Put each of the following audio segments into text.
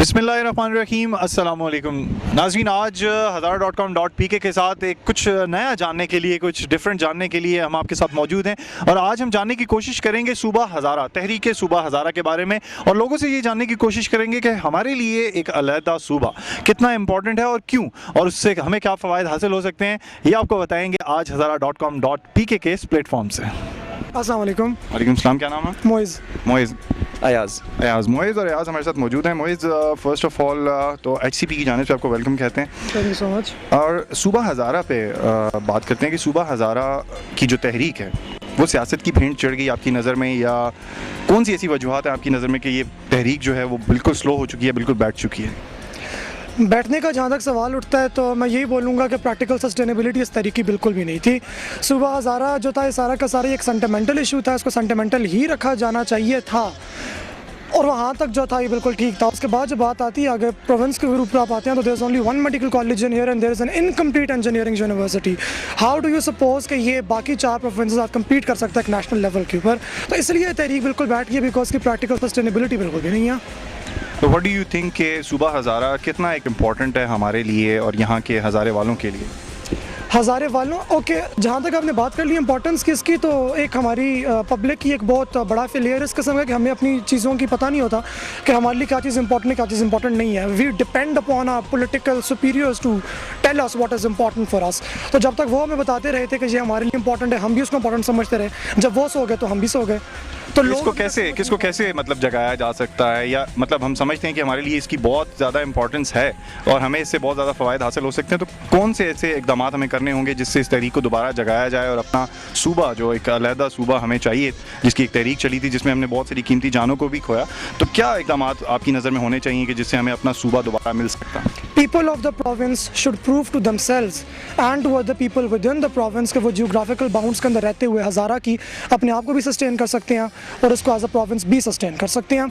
बिस्मिल्लाहिर्रहमानिर्रहीम अस्सलामुअलैकुम नाज़रीन, आज हज़ारा.com.pk के साथ एक कुछ नया जानने के लिए, कुछ डिफरेंट जानने के लिए हम आपके साथ मौजूद हैं। और आज हम जानने की कोशिश करेंगे सूबा हज़ारा, तहरीक सूबा हज़ारा के बारे में, और लोगों से ये जानने की कोशिश करेंगे कि हमारे लिए एक अलहदा सूबा कितना इंपॉर्टेंट है और क्यों, और उससे हमें क्या फ़वाइद हासिल हो सकते हैं, ये आपको बताएंगे आज हज़ारा.com.pk के इस प्लेटफॉर्म से। अस्सलाम वालेकुम। वालेकुम सलाम, क्या नाम है? मोइज़। अयाज़ मोइज़ और अयाज़ हमारे साथ मौजूद हैं। मोइज़, फ़र्स्ट ऑफ़ ऑल तो HCP की जानिब से आपको वेलकम कहते हैं। Thank you so much. और सूबा हज़ारा पे बात करते हैं कि सूबा हज़ारा की जो तहरीक है वो सियासत की भेंट चढ़ गई आपकी नज़र में, या कौन सी ऐसी वजूहात है आपकी नज़र में कि ये तहरीक जो है वो बिल्कुल स्लो हो चुकी है, बिल्कुल बैठ चुकी है? बैठने का जहाँ तक सवाल उठता है तो मैं यही बोलूँगा कि प्रैक्टिकल सस्टेनेबिलिटी इस तरीके बिल्कुल भी नहीं थी। सूबा हज़ारा जो था, ये सारा का सारा एक सेंटिमेंटल इशू था, इसको सेंटिमेंटल ही रखा जाना चाहिए था, और वहाँ तक जो था ये बिल्कुल ठीक था। उसके बाद जब बात आती है आगे प्रोविंस के रूप में आप आते हैं तो there is only one medical college in here and there is an incomplete engineering university. How do you suppose कि ये बाकी 4 प्रोविंसेस आप कम्पीट कर सकता है एक नेशनल लेवल के ऊपर? तो इसलिए तहरीक बिल्कुल बैठ गई, बिकॉज की प्रैक्टिकल सस्टेनेबिलिटी बिल्कुल भी नहीं है। तो व्हाट डू यू थिंक कि सूबा हज़ारा कितना एक इम्पॉर्टेंट है हमारे लिए और यहाँ के हज़ारे वालों के लिए? हज़ारे वालों, ओके, जहाँ तक आपने बात कर ली इंपॉर्टेंस किसकी, तो एक हमारी पब्लिक की एक बहुत बड़ा फेलियर इस किस्म का कि हमें अपनी चीज़ों की पता नहीं होता कि हमारे लिए क्या चीज़ इंपॉर्टेंट है, क्या चीज़ इंपॉर्टेंट नहीं है। We depend upon our political superiors to tell us what is important for us. तो जब तक वो हमें बताते रहे थे कि ये हमारे लिए इंपॉर्टेंट है, हम भी उसको इंपॉर्टेंट समझते रहे। जब वो सो गए तो हम भी सो गए। तो किसको कैसे मतलब जगाया जा सकता है, या मतलब हम समझते हैं कि हमारे लिए इसकी बहुत ज़्यादा इंपॉर्टेंस है और हमें इससे बहुत ज़्यादा फ़वाइद हासिल हो सकते हैं, तो कौन से ऐसे इक़दाम हमें करने होंगे जिससे इस तहरीक को दोबारा जगाया जाए और अपना सूबा, जो एक अलहदा सूबा हमें चाहिए, जिसकी एक तहरीक चली थी जिसमें हमने बहुत सारी कीमती जानों को भी खोया, तो क्या इक़दाम आपकी नज़र में होने चाहिए कि जिससे हमें अपना सूबा दोबारा मिल सकता है? People of the province should prove to themselves and to other people within the province कि वो geographical bounds के अंदर रहते हुए हज़ारा की अपने आप को भी सस्टेन कर सकते हैं और इसको एज अ प्रोविंस भी सस्टेन कर सकते हैं।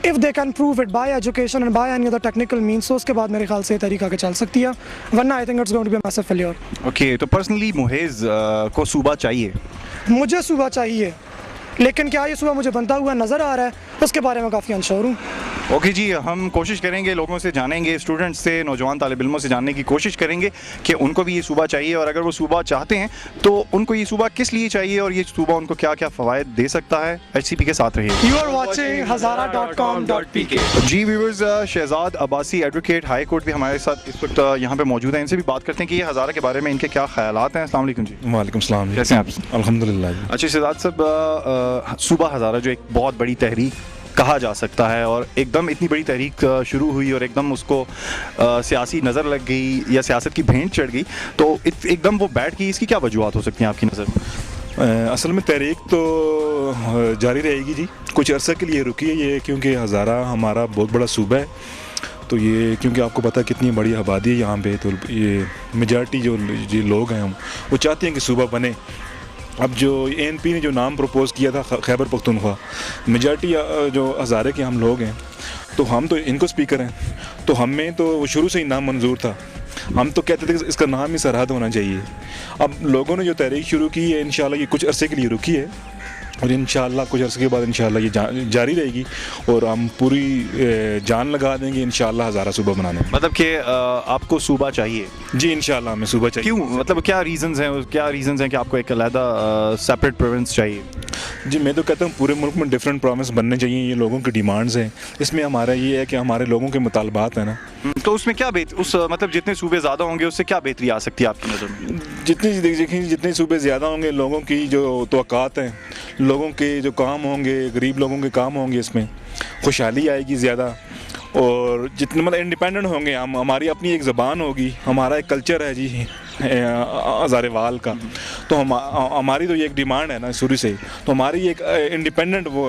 If they can prove it by education and by any other technical means, तो उसके बाद मेरे ख्याल से तरीका आगे चल सकती है, वरना I think it's going to be a massive failure. Okay, तो पर्सनली मुहेज़ को सूबा चाहिए? मुझे सूबा चाहिए, लेकिन क्या ये सूबा मुझे बनता हुआ नज़र आ रहा है, उसके बारे में काफ़ी अनश्योर हूँ। ओके जी, हम कोशिश करेंगे, लोगों से जानेंगे, स्टूडेंट्स से, नौजवान तालिब इल्मों से जानने की कोशिश करेंगे कि उनको भी ये सूबा चाहिए, और अगर वो सूबा चाहते हैं तो उनको ये सूबा किस लिए चाहिए और ये सूबा उनको क्या क्या फ़वाइद दे सकता है। HCP के साथ रहिए। You are watching hazara.com.pk। जी viewers, Shahzad Abbasi advocate high court भी हमारे साथ इस वक्त यहाँ पे मौजूद हैं। इनसे भी बात करते हैं कि ये हज़ारा के बारे में इनके क्या ख्यालात हैं। अस्सलाम वालेकुम जी। वालेकुम सलाम। कैसे हैं आप? अल्हम्दुलिल्लाह। अच्छा शहजाद साहब, सूबा हज़ारा जो एक बहुत बड़ी तहरीक कहा जा सकता है, और एकदम इतनी बड़ी तहरीक शुरू हुई और एकदम उसको सियासी नज़र लग गई या सियासत की भेंट चढ़ गई, तो एकदम वो बैठ गई, इसकी क्या वजूहात हो सकती हैं आपकी नज़र में? असल में तहरीक तो जारी रहेगी जी, कुछ अरसे के लिए रुकी है ये, क्योंकि हज़ारा हमारा बहुत बड़ा सूबा है। तो ये क्योंकि आपको पता है कितनी बड़ी आबादी है यहाँ पे, तो ये मेजॉरिटी जो लोग हैं वो चाहते हैं कि सूबा बने। अब जो ANP ने जो नाम प्रपोज़ किया था खैबर पख्तूनख्वा, मेजॉरिटी जो हज़ारे के हम लोग हैं, तो हम तो इनको स्पीकर हैं, तो हमें तो शुरू से ही नाम मंजूर था। हम तो कहते थे कि इसका नाम ही सरहद होना चाहिए। अब लोगों ने जो तहरीक शुरू की है, इंशाल्लाह ये कुछ अरसे के लिए रुकी है, और इंशाल्लाह कुछ अर्से के बाद इंशाल्लाह ये जारी रहेगी, और हम पूरी जान लगा देंगे इंशाल्लाह हज़ारा सूबा बनाने में। मतलब कि आपको सूबा चाहिए? जी इंशाल्लाह हमें सूबा चाहिए। क्यों, मतलब क्या रीज़न्स हैं कि आपको एक अलहदा सेपरेट प्रोविंस चाहिए? जी मैं तो कहता हूँ पूरे मुल्क में डिफरेंट प्रोविंस बनने चाहिए, ये लोगों की डिमांड्स हैं। इसमें हमारा ये है कि हमारे लोगों के मुतालबात हैं ना, तो उसमें क्या मतलब जितने सूबे ज़्यादा होंगे उससे क्या बेहतरी आ सकती है आपकी नज़र में? जितने सूबे ज़्यादा होंगे, लोगों की जो तवक्कात हैं, लोगों के जो काम होंगे, गरीब लोगों के काम होंगे, इसमें खुशहाली आएगी ज़्यादा, और जितने मतलब इंडिपेंडेंट होंगे हम, हमारी अपनी एक ज़बान होगी, हमारा एक कल्चर है जी हज़ारेवाल का, तो हमारी तो ये एक डिमांड है ना शुरू से, तो हमारी एक इंडिपेंडेंट वो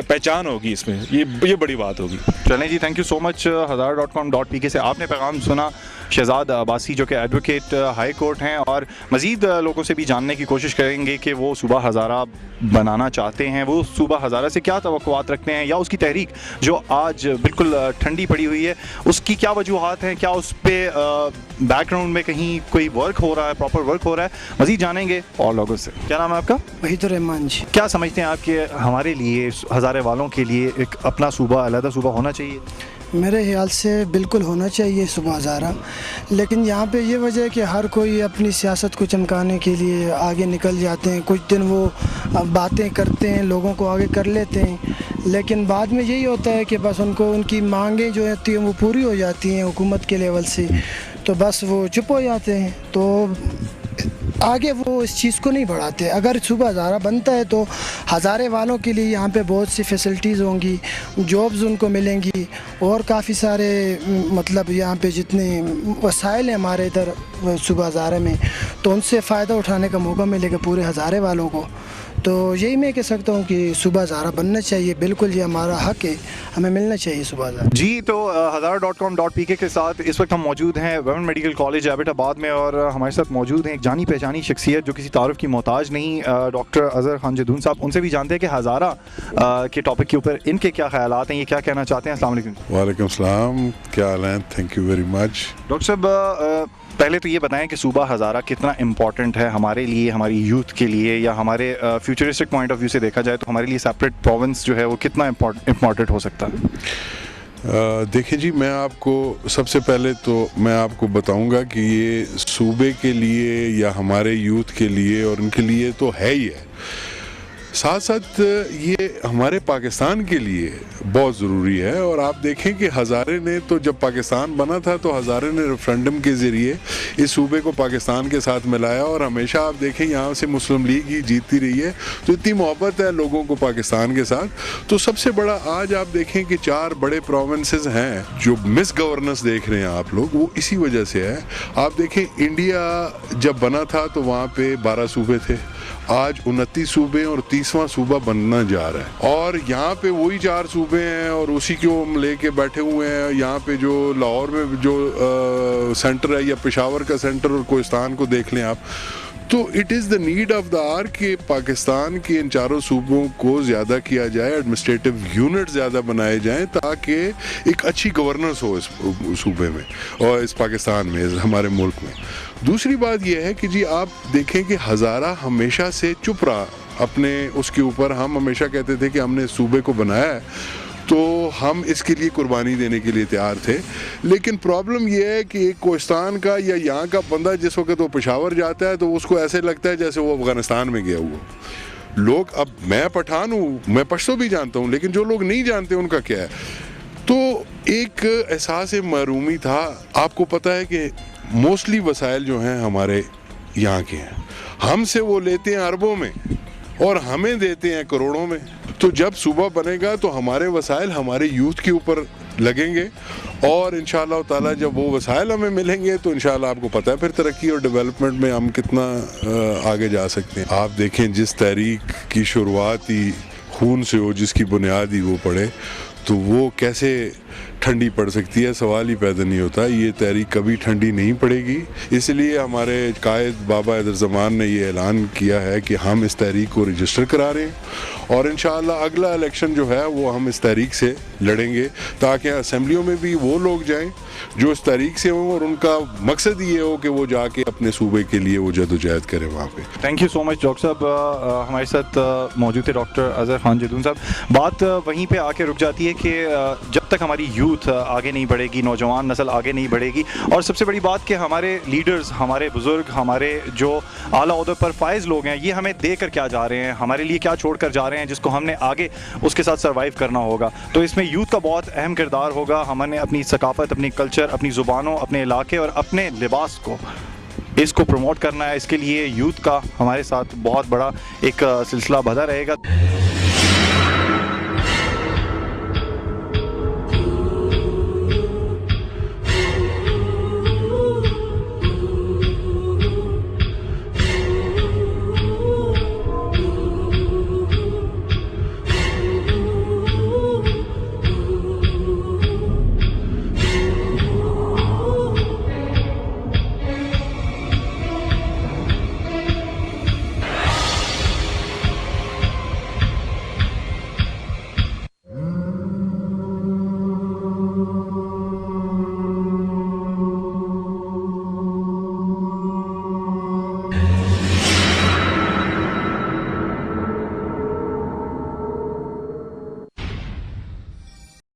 पहचान होगी इसमें, ये बड़ी बात होगी। चलें जी, थैंक यू सो मच। हज़ारा.com.pk से आपने पैगाम सुना शहजाद अब्बासी जो कि एडवोकेट हाई कोर्ट हैं, और मज़ीद लोगों से भी जानने की कोशिश करेंगे कि वो सूबा हज़ारा बनाना चाहते हैं, वो सूबा हज़ारा से क्या तवक्कुआत रखते हैं, या उसकी तहरीक जो आज बिल्कुल ठंडी पड़ी हुई है उसकी क्या वजूहात हैं, क्या उस पर बैकग्राउंड में कहीं कोई वर्क हो रहा है, प्रॉपर वर्क हो रहा है। मज़ीद जानेंगे और लोगों से। क्या नाम है आपका? वहीदुर्रहमान जी। क्या समझते हैं आप कि हमारे लिए, हज़ारे वालों के लिए एक अपना सूबा, अलहदा सूबा होना चाहिए? मेरे ख्याल से बिल्कुल होना चाहिए सुबह हज़ारा, लेकिन यहाँ पे ये वजह है कि हर कोई अपनी सियासत को चमकाने के लिए आगे निकल जाते हैं। कुछ दिन वो बातें करते हैं, लोगों को आगे कर लेते हैं, लेकिन बाद में यही होता है कि बस उनको उनकी मांगें जो होती हैं वो पूरी हो जाती हैं हुकूमत के लेवल से, तो बस वो चुप हो जाते हैं, तो आगे वो इस चीज़ को नहीं बढ़ाते। अगर सुबह हज़ारा बनता है तो हज़ारे वालों के लिए यहाँ पे बहुत सी फैसिलिटीज़ होंगी, जॉब्स उनको मिलेंगी, और काफ़ी सारे मतलब यहाँ पे जितने वसाइल हैं हमारे इधर सुबह हज़ारे में, तो उनसे फ़ायदा उठाने का मौका मिलेगा पूरे हज़ारे वालों को। तो यही मैं कह सकता हूँ कि सुबह हज़ारा बनना चाहिए, बिल्कुल ये हमारा हक है, हमें मिलना चाहिए सुबह हज़ारा। जी, तो hazara.com.pk के साथ इस वक्त हम मौजूद हैं वुमेन मेडिकल कॉलेज एबटाबाद में, और हमारे साथ मौजूद हैं एक जानी पहचानी शख्सियत जो किसी तारुफ की मोहताज नहीं, डॉक्टर अज़हर खान जदून साहब। उनसे भी जानते हैं कि हज़ारा के टॉपिक के ऊपर इनके क्या ख्यालात हैं, ये क्या कहना चाहते हैं। अस्सलाम वालेकुम। वालेकुम सलाम, क्या हाल है? Thank you very much. Doctor साहब, पहले तो ये बताएं कि सूबा हज़ारा कितना इम्पॉर्टेंट है हमारे लिए, हमारी यूथ के लिए, या हमारे फ्यूचरिस्टिक पॉइंट ऑफ व्यू से देखा जाए तो हमारे लिए सेपरेट प्रोविंस जो है वो कितना इम्पॉर्टेंट हो सकता है। देखिए जी, मैं आपको सबसे पहले तो मैं आपको बताऊंगा कि ये सूबे के लिए या हमारे यूथ के लिए और उनके लिए तो है ही है, साथ साथ ये हमारे पाकिस्तान के लिए बहुत ज़रूरी है। और आप देखें कि हज़ारे ने तो जब पाकिस्तान बना था तो हज़ारे ने रेफरेंडम के ज़रिए इस सूबे को पाकिस्तान के साथ मिलाया, और हमेशा आप देखें यहाँ से मुस्लिम लीग ही जीतती रही है, तो इतनी मोहब्बत है लोगों को पाकिस्तान के साथ। तो सबसे बड़ा आज आप देखें कि 4 बड़े प्रोविंसेस हैं जो मिस गवर्नेंस देख रहे हैं आप लोग, वो इसी वजह से है। आप देखें इंडिया जब बना था तो वहाँ पे 12 सूबे थे, आज 29 सूबे और 30वां सूबा बनना जा रहा है, और यहाँ पे वही 4 सूबे हैं और उसी को हम लेके बैठे हुए हैं। यहाँ पे जो लाहौर में जो सेंटर है, या पेशावर का सेंटर और कोहिस्तान को देख लें आप, तो it is the need of the hour कि पाकिस्तान के इन 4 सूबों को ज़्यादा किया जाए, एडमिनिस्ट्रेटिव यूनिट ज़्यादा बनाए जाएं, ताकि एक अच्छी गवर्नेंस हो इस सूबे में और इस पाकिस्तान में, हमारे मुल्क में। दूसरी बात यह है कि जी आप देखें कि हज़ारा हमेशा से चुप रहा अपने उसके ऊपर। हम हमेशा कहते थे कि हमने सूबे को बनाया है तो हम इसके लिए कुर्बानी देने के लिए तैयार थे, लेकिन प्रॉब्लम यह है कि एक कोहिस्तान का या यहाँ का बंदा जिस वक्त वो पेशावर जाता है तो उसको ऐसे लगता है जैसे वो अफ़गानिस्तान में गया हुआ। लोग, अब मैं पठान हूँ, मैं पश्तो भी जानता हूँ, लेकिन जो लोग नहीं जानते उनका क्या है, तो एक एहसास महरूमी था। आपको पता है कि मोस्टली वसाइल जो हैं हमारे यहाँ के हैं, हमसे वो लेते हैं अरबों में और हमें देते हैं करोड़ों में। तो जब सूबा बनेगा तो हमारे वसाइल हमारे यूथ के ऊपर लगेंगे, और इंशाअल्लाह ताला जब वो वसाइल हमें मिलेंगे तो इंशाअल्लाह आपको पता है फिर तरक्की और डेवलपमेंट में हम कितना आगे जा सकते हैं। आप देखें जिस तहरीक की शुरुआत ही खून से हो, जिसकी बुनियाद ही वो पड़े, तो वो कैसे ठंडी पड़ सकती है, सवाल ही पैदा नहीं होता। ये तहरीक कभी ठंडी नहीं पड़ेगी, इसलिए हमारे कायद बाबा हैदर ज़मान ने ये ऐलान किया है कि हम इस तहरीक को रजिस्टर करा रहे हैं, और इंशाअल्लाह अगला इलेक्शन जो है वो हम इस तहरीक से लड़ेंगे, ताकि असम्बलियों में भी वो लोग जाएं जो इस तहरीक से हों, और उनका मकसद ये हो कि वो जाके अपने सूबे के लिए वो जदोजहद करें वहाँ पे। Thank you so much doctor साहब। हमारे साथ मौजूद थे डॉक्टर अज़हर खान जदून साहब। बात वहीं पे आके रुक जाती है कि जब तक हमारी यूथ आगे नहीं बढ़ेगी, नौजवान नस्ल आगे नहीं बढ़ेगी, और सबसे बड़ी बात कि हमारे लीडर्स, हमारे बुज़ुर्ग, हमारे जो आला ओहदे पर फाइज लोग हैं, ये हमें दे कर क्या जा रहे हैं, हमारे लिए क्या छोड़ कर जा रहे हैं, जिसको हमने आगे उसके साथ सर्वाइव करना होगा। तो इसमें यूथ का बहुत अहम किरदार होगा। हमने अपनी सकाफ़त, अपनी कल्चर, अपनी ज़ुबानों, अपने इलाके और अपने लिबास को, इसको प्रमोट करना है। इसके लिए यूथ का हमारे साथ बहुत बड़ा एक सिलसिला बधा रहेगा।